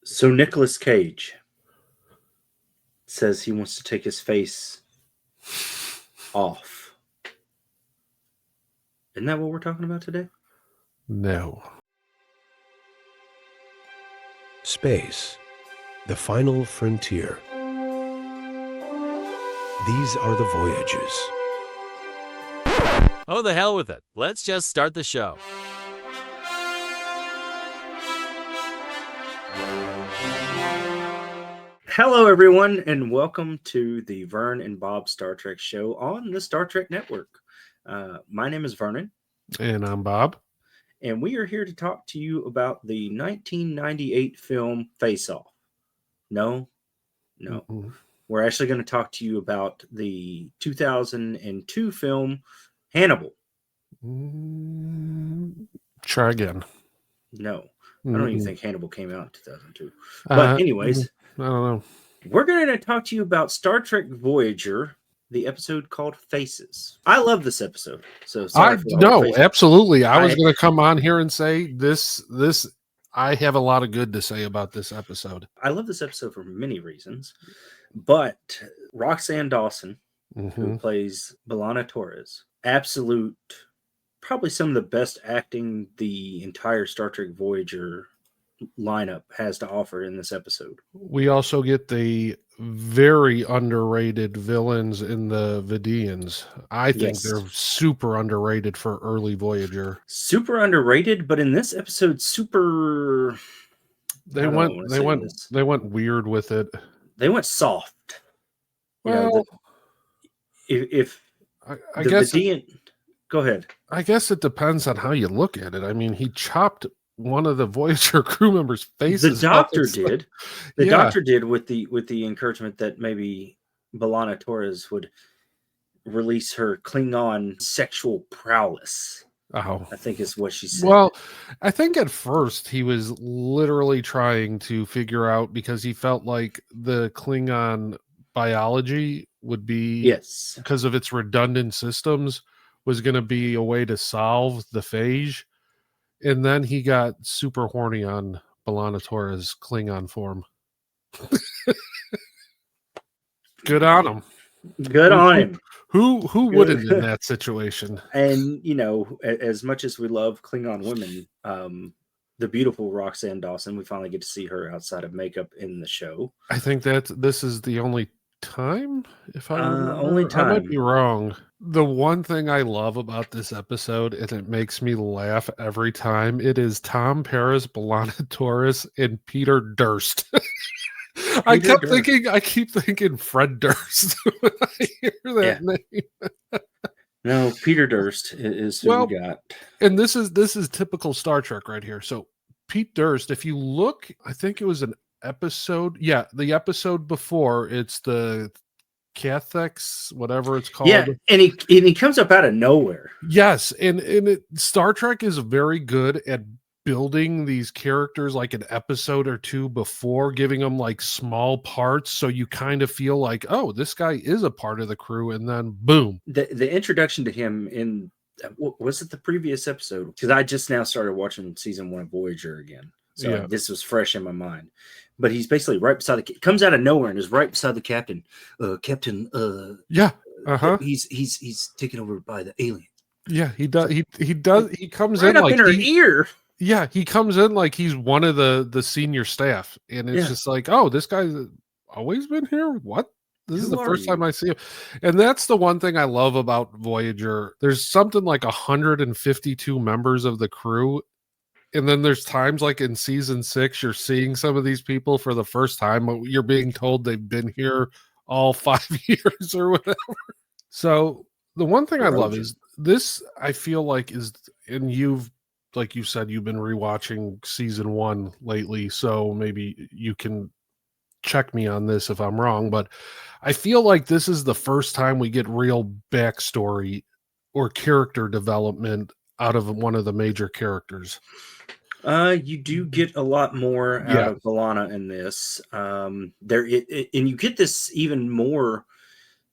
So Nicolas Cage says he wants to take his face off. Isn't that what we're talking about today? No. Space, the final frontier. These are the Voyagers. Oh, the hell with it. Let's just start the show. Hello, everyone, and welcome to the Vern and Bob Star Trek show on the Star Trek Network. My name is Vernon. And I'm Bob. And we are here to talk to you about the 1998 film Face Off. No. Mm-hmm. We're actually going to talk to you about the 2002 film Hannibal. Try again. No. I don't even think Hannibal came out in 2002. But anyways, I don't know. We're going to talk to you about Star Trek Voyager, the episode called Faces. I love this episode. So absolutely. I was going to come on here and say this. I have a lot of good to say about this episode. I love this episode for many reasons, but Roxann Dawson, who plays B'Elanna Torres, absolute, probably some of the best acting the entire Star Trek Voyager lineup has to offer in this episode. We also get the very underrated villains in the Vidiians. I think they're super underrated for early Voyager. Super underrated, but in this episode, super. They went weird with it. They went soft. Well, if I guess Vidian, go ahead. I guess it depends on how you look at it. I mean, he chopped one of the Voyager crew members' faces. The doctor did. The doctor did with the encouragement that maybe B'Elanna Torres would release her Klingon sexual prowess. Oh, I think is what she said. Well, I think at first he was literally trying to figure out, because he felt like the Klingon biology would be, because of its redundant systems, was going to be a way to solve the phage. And then he got super horny on B'Elanna Torres' Klingon form. Good on him. Good on him. Who wouldn't in that situation? And, as much as we love Klingon women, the beautiful Roxann Dawson, we finally get to see her outside of makeup in the show. I think that this is the only time, if I remember. Only time. I might be wrong. The one thing I love about this episode, and it makes me laugh every time, it is Tom Paris, B'Elanna Torres, and Peter Durst. I keep thinking Fred Durst when I hear that name. No, Peter Durst is who we got. And this is typical Star Trek right here. So Pete Durst, if you look, I think it was an episode. Yeah, the episode before, it's the Catheks, whatever it's called. Yeah, and he comes up out of nowhere. Yes, and Star Trek is very good at building these characters like an episode or two before, giving them like small parts, so you kind of feel like, oh, this guy is a part of the crew, and then boom. The introduction to him in, was it the previous episode? Because I just now started watching season 1 of Voyager again, so this was fresh in my mind. But he's basically right beside comes out of nowhere and is right beside the captain. Captain. He's taken over by the alien. Yeah, he does. He does. He comes right in up like in her ear. Yeah, he comes in like he's one of the senior staff, and it's just like, oh, this guy's always been here. What? This is the first time I see him. And that's the one thing I love about Voyager. There's something like 152 members of the crew. And then there's times like in season 6, you're seeing some of these people for the first time. You're being told they've been here all 5 years or whatever. So the one thing I love is this, I feel like is, and you've, like you said, you've been rewatching season 1 lately. So maybe you can check me on this if I'm wrong, but I feel like this is the first time we get real backstory or character development out of one of the major characters. You do get a lot more out of B'Elanna in this. And you get this even more.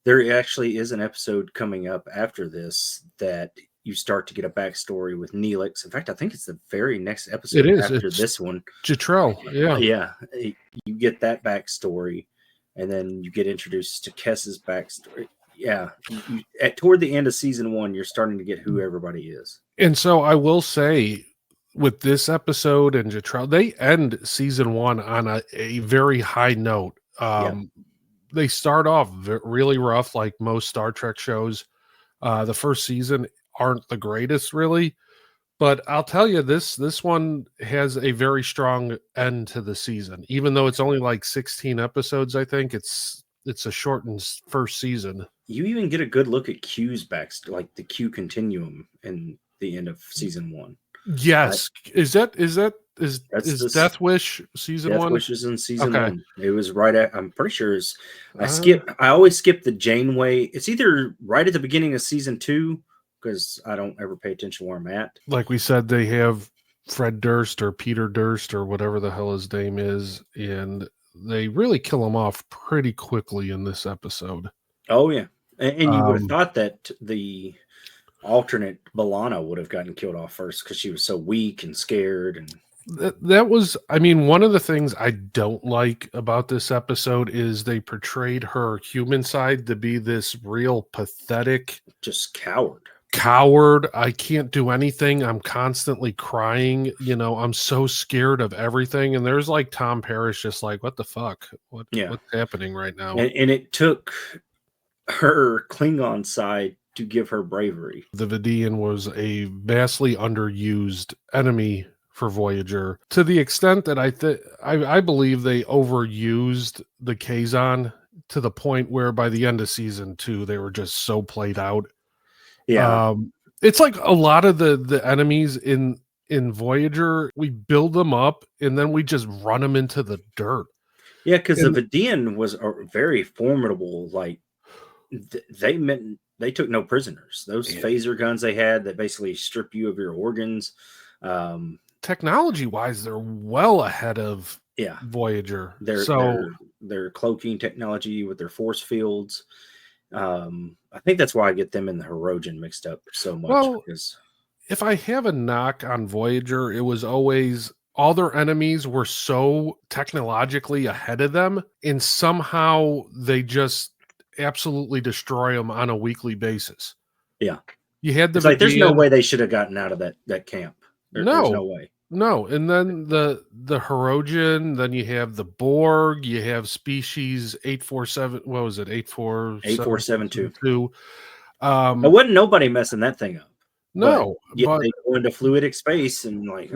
There actually is an episode coming up after this that you start to get a backstory with Neelix. In fact, I think it's the very next episode after this one. Jetrel, yeah. Yeah. You get that backstory, and then you get introduced to Kess's backstory. Yeah. Toward the end of season 1, you're starting to get who everybody is. And so I will say, with this episode and Jetrel, they end season 1 on a very high note. They start off really rough, like most Star Trek shows. The first season aren't the greatest, really, but I'll tell you, this one has a very strong end to the season, even though it's only like 16 episodes. I think it's a shortened first season. You even get a good look at Q's backstory, like the Q continuum in the end of season 1. Yes, is Death Wish season 1? Death Wish is in season 1. It was right at. I'm pretty sure I always skip the Janeway. It's either right at the beginning of season 2 because I don't ever pay attention where I'm at. Like we said, they have Fred Durst or Peter Durst or whatever the hell his name is, and they really kill him off pretty quickly in this episode. Oh yeah, and you would have thought that the alternate B'Elanna would have gotten killed off first because she was so weak and scared. And that was, I mean, one of the things I don't like about this episode is they portrayed her human side to be this real pathetic, just coward. I can't do anything. I'm constantly crying. I'm so scared of everything. And there's like Tom Paris just like, what the fuck? What's happening right now? And it took her Klingon side to give her bravery. The Vidiian was a vastly underused enemy for Voyager, to the extent that I believe they overused the Kazon to the point where by the end of season 2 they were just so played out. Yeah, it's like a lot of the enemies in Voyager, we build them up and then we just run them into the dirt. Yeah, because the Vidiian was a very formidable. Like they took no prisoners. Those phaser guns they had that basically strip you of your organs. Technology-wise, they're well ahead of Voyager. Their cloaking technology with their force fields. I think that's why I get them and the Hirogen mixed up so much. Well, if I have a knock on Voyager, it was always all their enemies were so technologically ahead of them, and somehow they just absolutely destroy them on a weekly basis. Yeah. You had the there's no way they should have gotten out of that camp. There's no way. No, and then the Hirogen, then you have the Borg, you have species 847. What was it? 8472. There wasn't nobody messing that thing up. No, but they go into fluidic space and like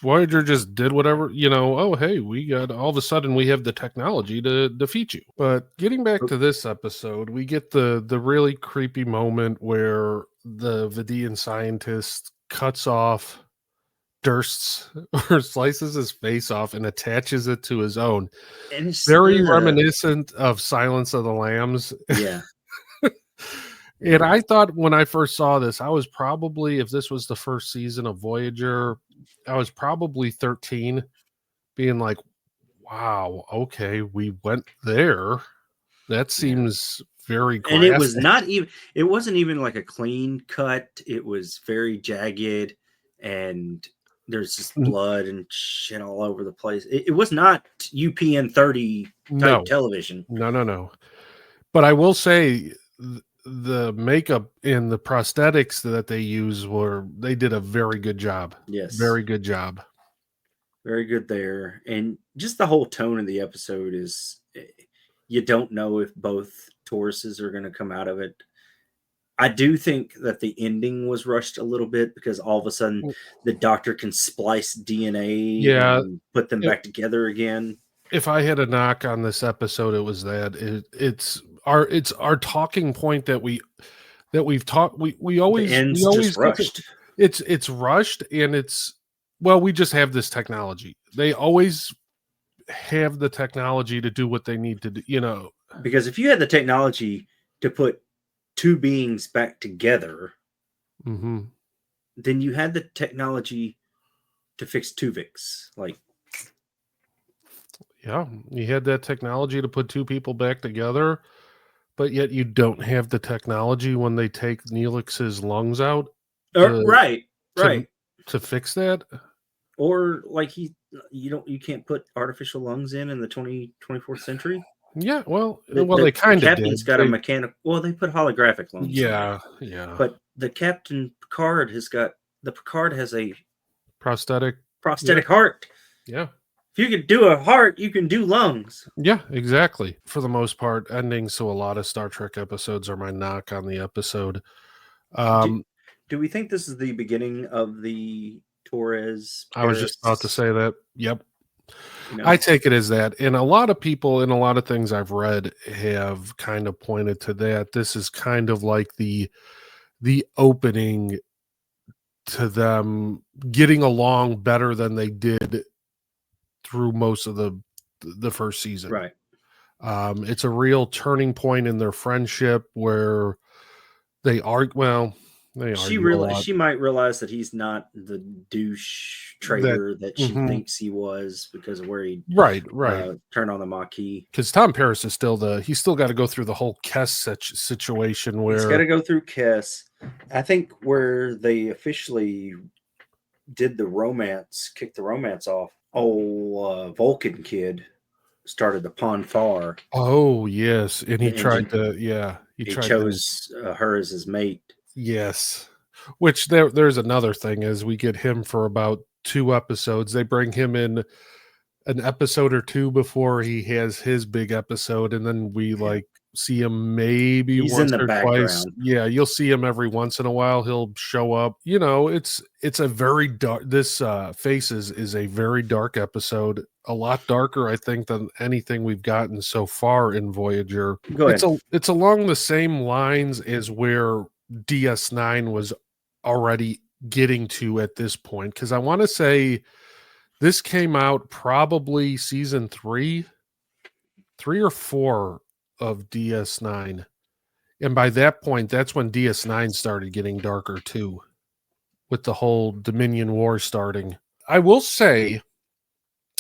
Voyager just did whatever, oh hey, we got all of a sudden we have the technology to defeat you. But getting back to this episode, we get the really creepy moment where the Vidiian scientist cuts off Durst's or slices his face off and attaches it to his own. And it's very reminiscent of Silence of the Lambs. Yeah. And I thought when I first saw this, I was probably, if this was the first season of Voyager, I was probably 13, being like, wow, okay, we went there. That seems very graphic. And it wasn't even like a clean cut. It was very jagged, and there's just blood and shit all over the place. It was not UPN 30 type television. No. But I will say the makeup and the prosthetics that they use they did a very good job. Yes. Very good job. Very good there. And just the whole tone of the episode is you don't know if both Tauruses are going to come out of it. I do think that the ending was rushed a little bit because all of a sudden the doctor can splice DNA and put them back together again. If I had a knock on this episode, it was that it's our talking point that we've talked. We always just rushed. It's rushed, and we just have this technology. They always have the technology to do what they need to do. Because if you had the technology to put two beings back together, then you had the technology to fix Tuvix. You had that technology to put two people back together, but yet you don't have the technology when they take Neelix's lungs out. Right. To fix that. Or like you can't put artificial lungs in the 24th century. Yeah, well, they kind of did. Captain's got a mechanical. Well, they put holographic lungs. Yeah. But the Captain Picard has a prosthetic heart. Yeah. If you can do a heart, you can do lungs. Yeah, exactly. For the most part, endings. So a lot of Star Trek episodes are my knock on the episode. Do we think this is the beginning of the Torres? I was just about to say that. Yep. I take it as that. And a lot of people in a lot of things I've read have kind of pointed to that. This is kind of like the opening to them getting along better than they did through most of the first season. Right. It's a real turning point in their friendship where they argue. Well, she might realize that he's not the douche traitor that she thinks he was because of where he turned on the Maquis. Because Tom Paris is he's still got to go through the whole Kess situation where he's got to go through Kess. I think where they officially did the romance, kicked the romance off. Vulcan kid started to pawn far. Oh yes, and he tried to. He chose her as his mate. Yes, which there's another thing is we get him for about 2 episodes. They bring him in an episode or 2 before he has his big episode, and then we see him maybe once or twice. Yeah, you'll see him every once in a while. He'll show up. It's a very dark. This Faces is a very dark episode. A lot darker, I think, than anything we've gotten so far in Voyager. Go ahead. It's along the same lines as where DS9 was already getting to at this point, because I want to say this came out probably season 3 or 4 of DS9, and by that point that's when DS9 started getting darker too, with the whole Dominion War starting. I will say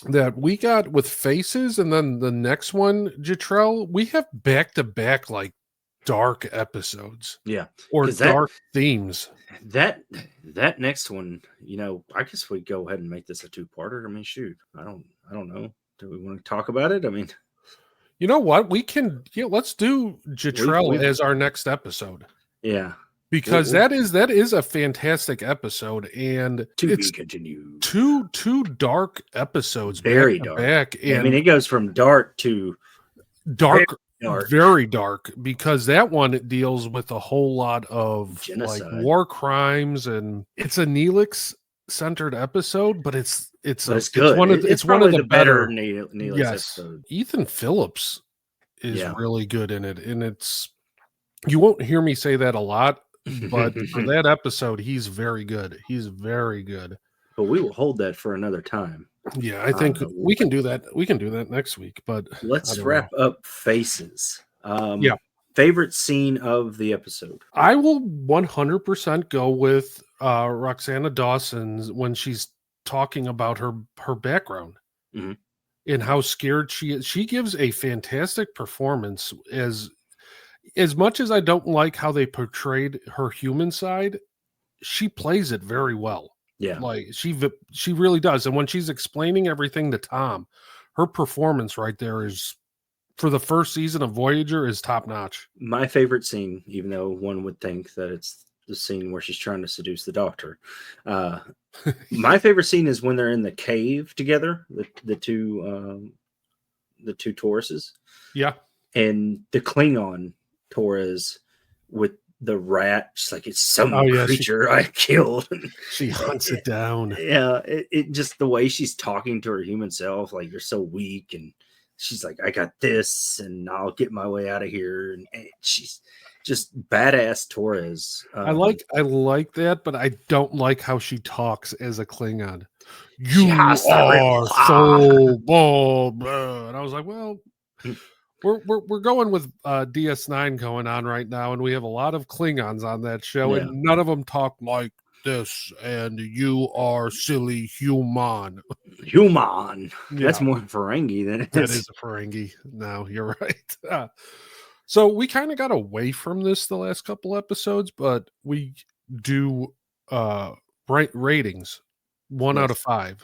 that we got with Faces, and then the next one, Jetrell, we have back-to-back dark episodes, or dark themes. That next one, I guess we go ahead and make this a 2-parter. I mean, shoot, I don't know. Do we want to talk about it? I mean, you know what? We can. Let's do Jetrell as our next episode. Yeah, because that is a fantastic episode, and it's continued. Two dark episodes, very dark. Back, and I mean, it goes from dark to dark. Very dark, because that one deals with a whole lot of genocide, war crimes, and it's a Neelix centered episode, but it's good. It's one of the better Neelix episodes. Ethan Phillips is really good in it, and you won't hear me say that a lot, but for that episode, he's very good. He's very good. But we will hold that for another time. Yeah, I think we can do that. We can do that next week. But let's wrap up Faces. Favorite scene of the episode? I will 100% go with Roxann Dawson when she's talking about her background and how scared she is. She gives a fantastic performance. As much as I don't like how they portrayed her human side, she plays it very well. Yeah, she really does. And when she's explaining everything to Tom, her performance right there is, for the first season of Voyager, is top notch. My favorite scene, even though one would think that it's the scene where she's trying to seduce the Doctor. My favorite scene is when they're in the cave together, the two Tauruses. Yeah, and the Klingon Torres with the rat, just like it's some creature I killed. She hunts it down. Yeah, it just the way she's talking to her human self, like, you're so weak, and she's like, I got this, and I'll get my way out of here. And she's just badass Torres. I like that, but I don't like how she talks as a Klingon. You are so bold, and I was like, well. We're going with DS9 going on right now, and we have a lot of Klingons on that show, and none of them talk like this. And you are silly human. Human. Yeah. That's more Ferengi than it is. That is a Ferengi. No, you're right. So we kind of got away from this the last couple episodes, but we do ratings. 1 out of 5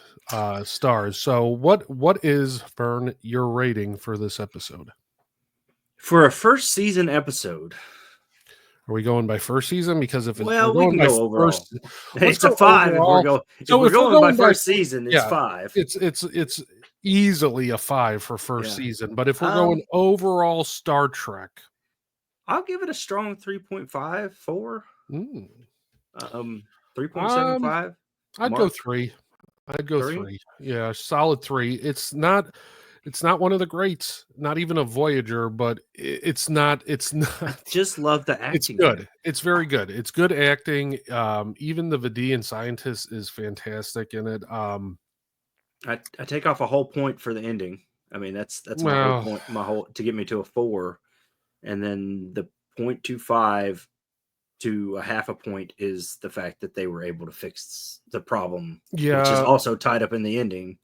stars. So what is, Vern, your rating for this episode? For a first season episode, are we going by first season? Because if we can go overall. It's a 5 overall. if we're going by first season, it's 5. It's easily a 5 for first season. But if we're going overall Star Trek, I'll give it a strong 3.5, 4. 3.75. I'd go 3. I'd go 3. Yeah, solid 3. It's not one of the greats, not even a Voyager, but it's not. I just love the acting. It's good. It's very good. It's good acting. Even the Vidiian scientist is fantastic in it. I take off a whole point for the ending. I mean, that's my whole point. To get me to a 4, and then the 0.25 to a half a point is the fact that they were able to fix the problem, which is also tied up in the ending.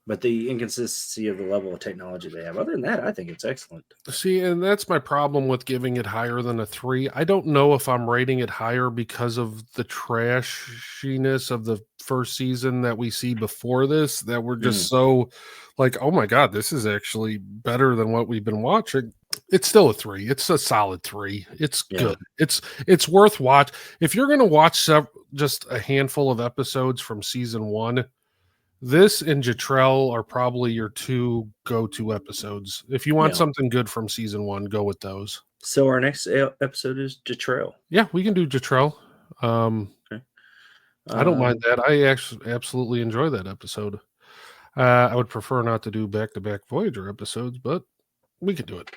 But the inconsistency of the level of technology they have. Other than that, I think it's excellent. See, and that's my problem with giving it higher than a 3. I don't know if I'm rating it higher because of the trashiness of the first season that we see before this, that we're just so like, oh my God, this is actually better than what we've been watching. It's still a 3. It's a solid 3. It's good. It's worth watch. If you're going to watch just a handful of episodes from season 1, this and Jetrel are probably your 2 go-to episodes. If you want something good from season 1, go with those. So our next episode is Jetrel. Yeah, we can do Jetrel. Okay. I don't mind that. I actually absolutely enjoy that episode. I would prefer not to do back-to-back Voyager episodes, but we could do it.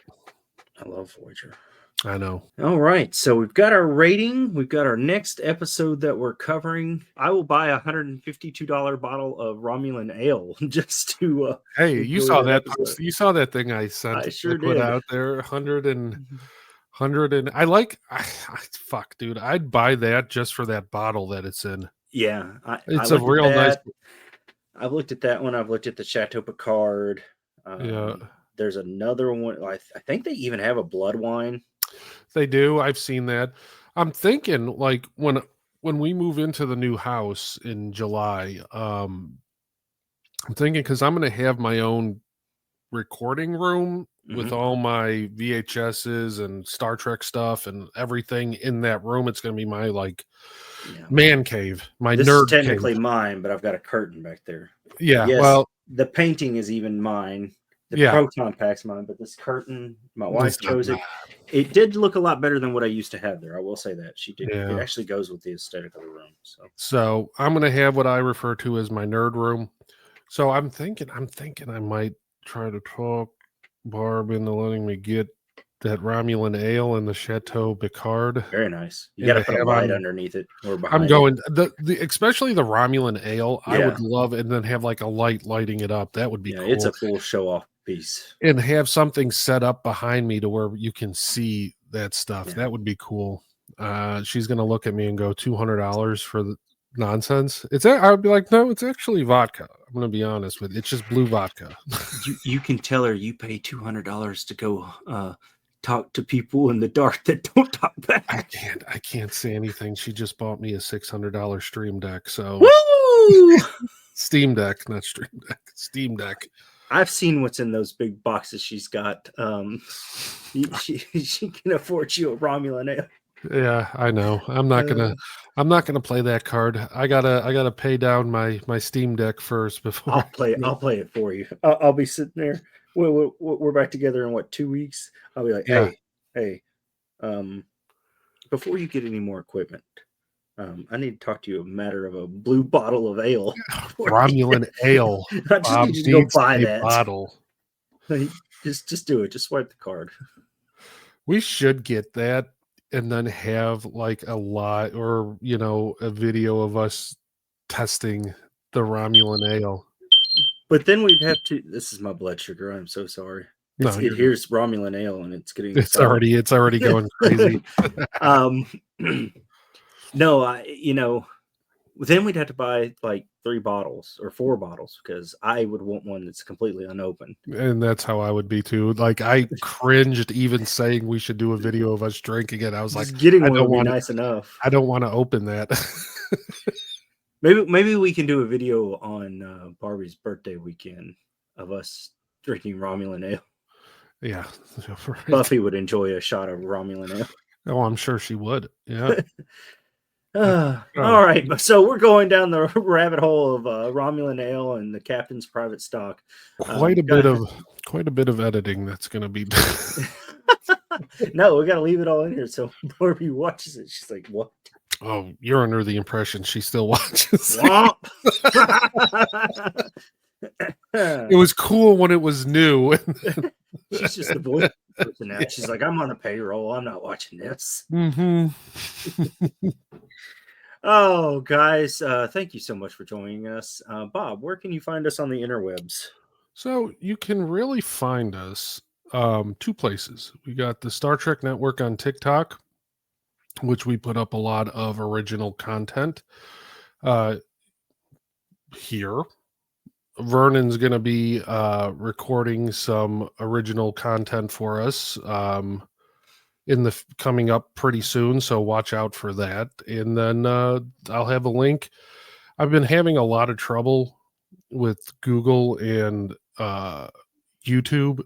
I love Voyager. I know. All right. So we've got our rating. We've got our next episode that we're covering. I will buy a $152 bottle of Romulan ale just to. Hey, you saw that. You saw that thing I sent. I sure did. Out there, 100 and I like. Fuck, dude. I'd buy that just for that bottle that it's in. Yeah, it's a real nice. I've looked at that one. I've looked at the Chateau Picard. There's another one. I think they even have a blood wine. They do. I've seen that. I'm thinking like when we move into the new house in July, I'm thinking because I'm going to have my own recording room with all my VHSs and Star Trek stuff and everything in that room. It's going to be my man cave, my this nerd is technically cave. Mine, but I've got a curtain back there. Yeah. Yes, well, the painting is even mine. The proton pack's mine, but this curtain, my wife chose it. It did look a lot better than what I used to have there. I will say that she did. It actually goes with the aesthetic of the room. So I'm going to have what I refer to as my nerd room. So I'm thinking I might try to talk Barb into letting me get that Romulan ale in the Chateau Picard. Very nice. You got to put a light underneath it or behind. I'm going especially the Romulan ale. I would love, and then have like a light lighting it up. That would be cool. It's a cool show off piece, and have something set up behind me to where you can see that stuff. That would be cool. She's gonna look at me and go $200 for the nonsense. I would be like, no, it's actually vodka. I'm gonna be honest with you. It's just blue vodka. you can tell her you pay $200 to go talk to people in the dark that don't talk back. I can't say anything. She just bought me a $600 Stream Deck. So woo! Steam Deck, not Stream Deck. Steam Deck. I've seen what's in those big boxes she's got. She can afford you a Romulan ale. Yeah, I know. I'm not gonna play that card. I gotta pay down my Steam Deck first before I'll play it for you. I'll be sitting there. We're back together in 2 weeks. I'll be like, hey, before you get any more equipment, I need to talk to you a matter of a blue bottle of ale. Romulan ale. I just need you to go buy that bottle. Just do it. Just swipe the card. We should get that and then have like a lot or a video of us testing the Romulan ale. But then we'd have to. This is my blood sugar. I'm so sorry. Here's Romulan ale, and it's getting. It's already going crazy. No, then we'd have to buy like 3 bottles or 4 bottles because I would want one that's completely unopened. And that's how I would be too. Like I cringed even saying we should do a video of us drinking it. I was like, getting one would be nice enough. I don't want to open that. Maybe we can do a video on Barbie's birthday weekend of us drinking Romulan ale. Yeah. Right. Buffy would enjoy a shot of Romulan ale. Oh, I'm sure she would. Yeah. All right. So we're going down the rabbit hole of Romulan ale and the captain's private stock. Quite a bit of editing that's going to be done. No, we got to leave it all in here. So Barbie watches it. She's like, what? Oh, you're under the impression she still watches. It was cool when it was new. She's just the voice person now. She's like, I'm on the payroll. I'm not watching this. Mm-hmm. Oh, guys, thank you so much for joining us. Bob, where can you find us on the interwebs? So you can really find us two places. We got the Star Trek Network on TikTok, which we put up a lot of original content here. Vernon's going to be recording some original content for us coming up pretty soon, so watch out for that. And then I'll have a link. I've been having a lot of trouble with Google and YouTube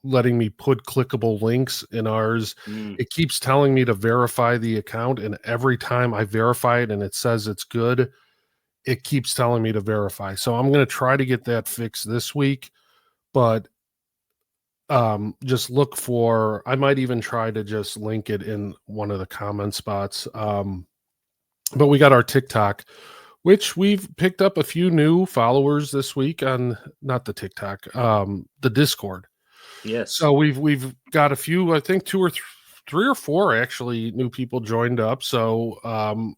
letting me put clickable links in ours. It keeps telling me to verify the account, and every time I verify it and it says it's good, it keeps telling me to verify. So I'm going to try to get that fixed this week, but just look for, I might even try to just link it in one of the comment spots. But we got our TikTok, which we've picked up a few new followers this week on, not the TikTok, the Discord. Yes. So we've got a few, I think three or four actually new people joined up. So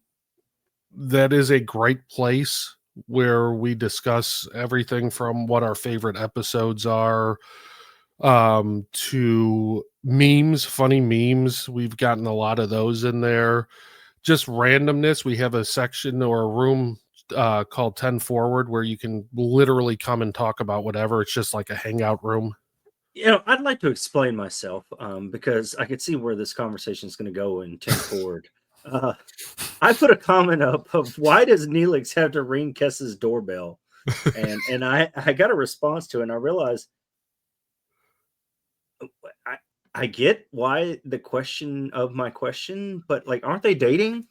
that is a great place where we discuss everything from what our favorite episodes are to memes, funny memes. We've gotten a lot of those in there. Just randomness. We have a section or a room called 10 Forward where you can literally come and talk about whatever. It's just like a hangout room. I'd like to explain myself because I could see where this conversation is going to go in 10 Forward. I put a comment up of why does Neelix have to ring Kess's doorbell? And I got a response to it, and I realized I get why the question of my question, but like, aren't they dating?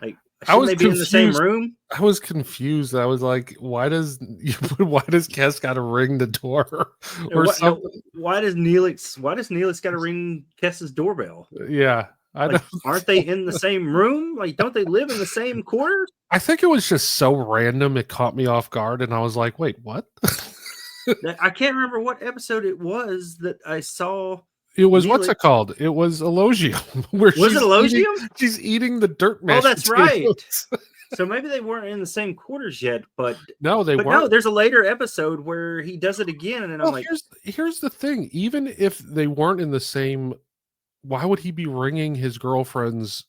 Like, shouldn't they be in the same room? I was confused. I was like, why does Kess got to ring the door or something? Why does Neelix got to ring Kess's doorbell? Yeah. Aren't they in the same room? Like, don't they live in the same quarters? I think it was just so random. It caught me off guard, and I was like, wait, what? I can't remember what episode it was that I saw. It was, what's it called? It was Elogium. Was it Elogium? She's eating the dirt mashed that's potatoes. right. So maybe they weren't in the same quarters yet, but no, they weren't. No, there's a later episode where he does it again, and I'm like, here's the thing. Even if they weren't in the same, why would he be ringing his girlfriend's?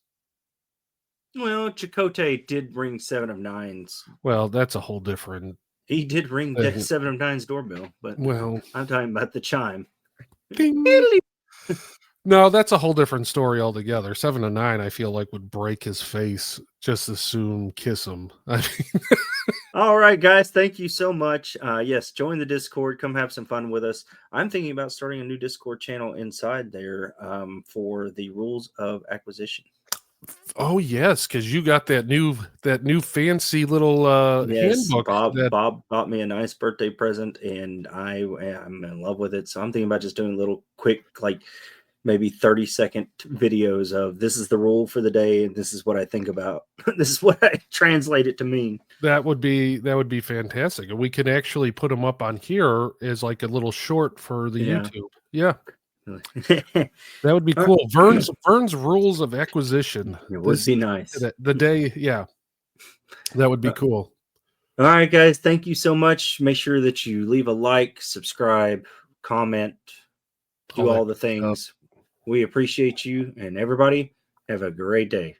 Well, Chakotay did ring 7 of 9's. Well, that's a whole different. He did ring 7 of 9's doorbell, but I'm talking about the chime. Ding. No, that's a whole different story altogether. 7 of 9, I feel like, would break his face just as soon kiss him. I mean, all right, guys, thank you so much. Yes, join the Discord. Come have some fun with us. I'm thinking about starting a new Discord channel inside there for the rules of acquisition. Oh yes, because you got that new fancy little handbook. Bob bought me a nice birthday present, and I am in love with it. So I'm thinking about just doing little quick, like maybe 30-second videos of this is the rule for the day, and this is what I think about. This is what I translate it to mean. That would be fantastic, and we can actually put them up on here as like a little short for the YouTube. Yeah. That would be cool. Vern's rules of acquisition. It would be nice. The day, yeah. That would be cool. All right, guys. Thank you so much. Make sure that you leave a like, subscribe, comment, do all the things. We appreciate you, and everybody have a great day.